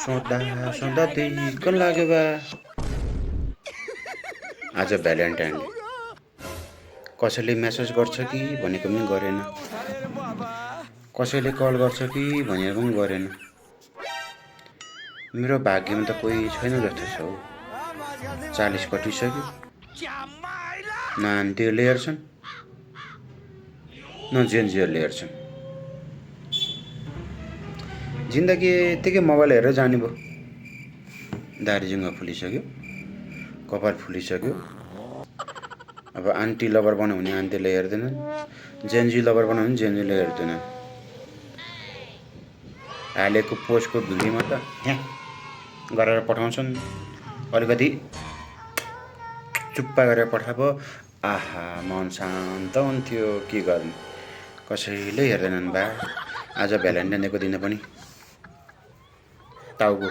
सोध्दा सोध्दा दिक्क लाग्यो बा। आज भ्यालेन्टाइन डे। कसैले मेसेज गर्छ कि भनेको पनि गरेन। कसैले कल गर्छ कि भनेर पनि गरेन। मेरो भाग्यमा त कोही छैन जस्तो छ हौ। 40 कटिसक्यो, न आन्टीहरूले हेर्छन् न जेन्जीहरूले हेर्छन्। जिन्दगी यत्तिकै मोबाइल हेरेर जाने भयो। दाह्री फुलिसक्यो, कपाल फुलिसक्यो। अब आन्टी लभर बनायो भने आन्टीले हेर्दैनन्, जेन्जी लभर बनायो भने जेन्जीले हेर्दैनन्। हालेको पोस्टको धुलीमा त यहाँ गरेर पठाउँछन्। अलिकति चुप्पा गरेर पठाएको आहा मन शान्त हुन्थ्यो। के गर्नु, कसैले हेर्दैनन् बा। आज भ्यालेन्टाइन डेको दिन पनि टाउको